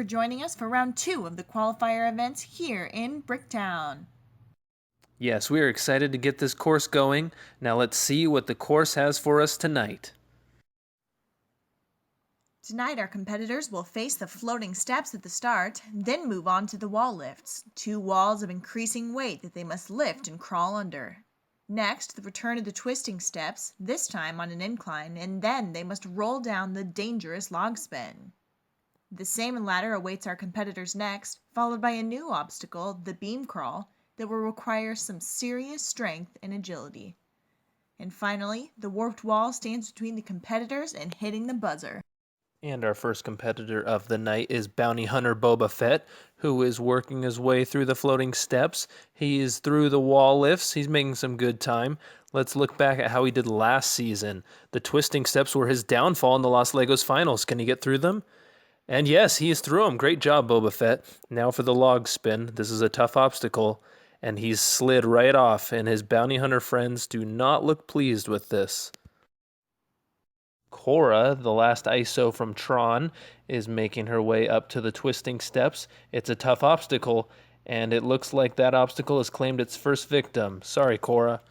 for joining us for round 2 of the qualifier events here in Bricktown. Yes, we are excited to get this course going. Now let's see what the course has for us tonight. Tonight our competitors will face the floating steps at the start, then move on to the wall lifts, 2 walls of increasing weight that they must lift and crawl under. Next, the return of the twisting steps, this time on an incline, and then they must roll down the dangerous log spin. The salmon ladder awaits our competitors next, followed by a new obstacle, the beam crawl, that will require some serious strength and agility. And finally, the warped wall stands between the competitors and hitting the buzzer. And our first competitor of the night is Bounty Hunter Boba Fett, who is working his way through the floating steps. He is through the wall lifts. He's making some good time. Let's look back at how he did last season. The twisting steps were his downfall in the Los Legos finals. Can he get through them? And yes, he is through them. Great job, Boba Fett. Now for the log spin. This is a tough obstacle. And he's slid right off, and his bounty hunter friends do not look pleased with this. Cora, the last ISO from Tron, is making her way up to the twisting steps. It's a tough obstacle, and it looks like that obstacle has claimed its first victim. Sorry, Cora.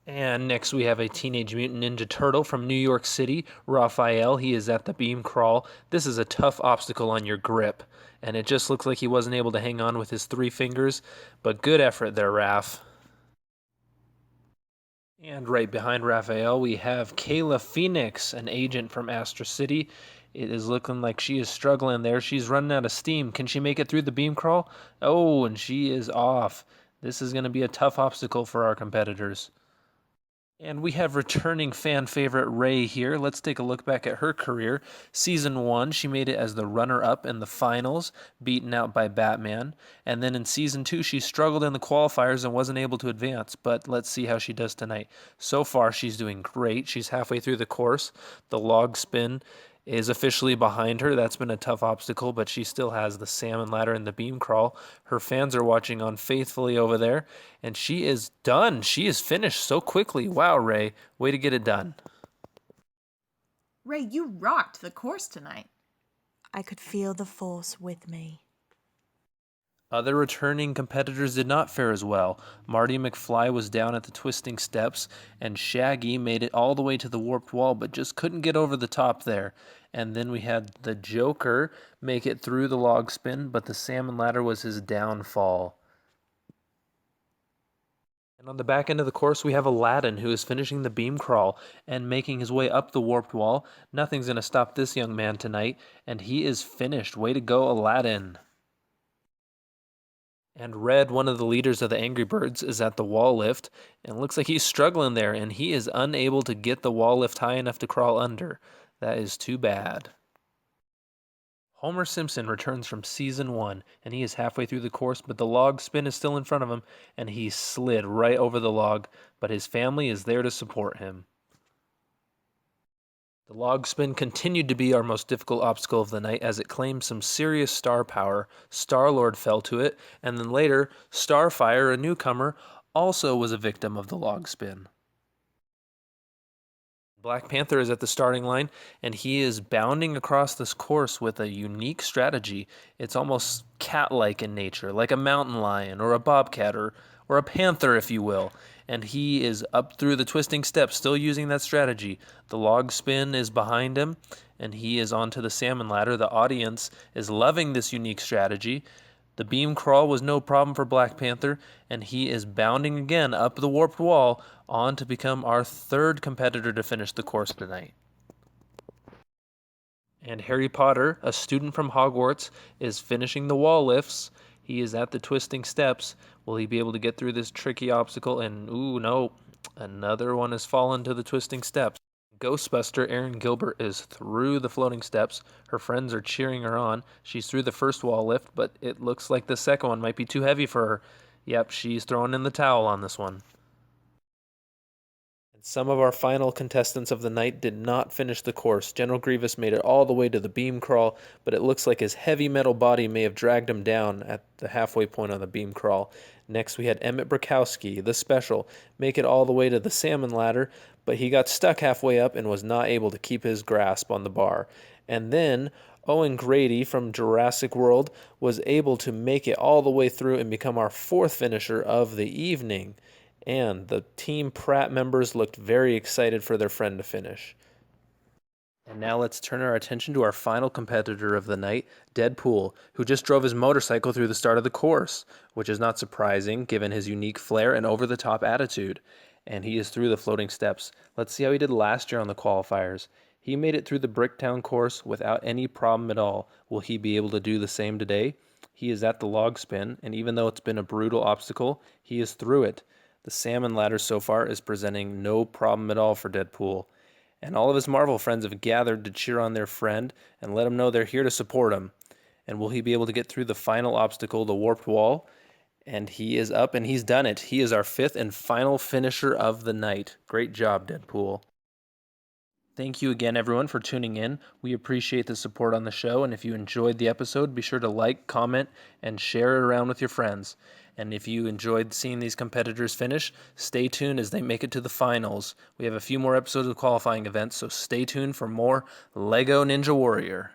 And next we have a Teenage Mutant Ninja Turtle from New York City, Raphael. He is at the beam crawl. This is a tough obstacle on your grip, and it just looks like he wasn't able to hang on with his 3 fingers, but good effort there, Raph. And right behind Raphael, we have Kayla Phoenix, an agent from Astro City. It is looking like she is struggling there. She's running out of steam. Can she make it through the beam crawl? Oh, and she is off. This is going to be a tough obstacle for our competitors. And we have returning fan favorite Ray here. Let's take a look back at her career. Season 1, she made it as the runner-up in the finals, beaten out by Batman. And then in Season 2, she struggled in the qualifiers and wasn't able to advance. But let's see how she does tonight. So far, she's doing great. She's halfway through the course. The log spin is officially behind her. That's been a tough obstacle, but she still has the salmon ladder and the beam crawl. Her fans are watching on faithfully over there, and she is done. She is finished so quickly. Wow, Ray, way to get it done. Ray, you rocked the course tonight. I could feel the force with me. Other returning competitors did not fare as well. Marty McFly was down at the twisting steps, and Shaggy made it all the way to the warped wall, but just couldn't get over the top there. And then we had the Joker make it through the log spin, but the salmon ladder was his downfall. And on the back end of the course, we have Aladdin, who is finishing the beam crawl and making his way up the warped wall. Nothing's going to stop this young man tonight, and he is finished. Way to go, Aladdin. And Red, one of the leaders of the Angry Birds, is at the wall lift, and it looks like he's struggling there, and he is unable to get the wall lift high enough to crawl under. That is too bad. Homer Simpson returns from Season 1, and he is halfway through the course, but the log spin is still in front of him, and he slid right over the log, but his family is there to support him. The log spin continued to be our most difficult obstacle of the night as it claimed some serious star power. Star-Lord fell to it, and then later, Starfire, a newcomer, also was a victim of the log spin. Black Panther is at the starting line, and he is bounding across this course with a unique strategy. It's almost cat-like in nature, like a mountain lion or a bobcat or a panther, if you will. And he is up through the twisting steps, still using that strategy. The log spin is behind him, and he is onto the salmon ladder. The audience is loving this unique strategy. The beam crawl was no problem for Black Panther, and he is bounding again up the warped wall on to become our 3rd competitor to finish the course tonight. And Harry Potter, a student from Hogwarts, is finishing the wall lifts. He is at the twisting steps. Will he be able to get through this tricky obstacle? And, ooh, no, another one has fallen to the twisting steps. Ghostbuster Erin Gilbert is through the floating steps. Her friends are cheering her on. She's through the first wall lift, but it looks like the second one might be too heavy for her. Yep, she's throwing in the towel on this one. And some of our final contestants of the night did not finish the course. General Grievous made it all the way to the beam crawl, but it looks like his heavy metal body may have dragged him down at the halfway point on the beam crawl. Next, we had Emmett Brakowski, the special, make it all the way to the salmon ladder, but he got stuck halfway up and was not able to keep his grasp on the bar. And then Owen Grady from Jurassic World was able to make it all the way through and become our fourth finisher of the evening. And the Team Pratt members looked very excited for their friend to finish. And now let's turn our attention to our final competitor of the night, Deadpool, who just drove his motorcycle through the start of the course, which is not surprising given his unique flair and over-the-top attitude. And he is through the floating steps. Let's see how he did last year on the qualifiers. He made it through the Bricktown course without any problem at all. Will he be able to do the same today? He is at the log spin, and even though it's been a brutal obstacle, he is through it. The salmon ladder so far is presenting no problem at all for Deadpool. And all of his Marvel friends have gathered to cheer on their friend and let him know they're here to support him. And will he be able to get through the final obstacle, the warped wall? And he is up and he's done it. He is our fifth and final finisher of the night. Great job, Deadpool. Thank you again, everyone, for tuning in. We appreciate the support on the show, and if you enjoyed the episode, be sure to like, comment, and share it around with your friends. And if you enjoyed seeing these competitors finish, stay tuned as they make it to the finals. We have a few more episodes of qualifying events, so stay tuned for more LEGO Ninja Warrior.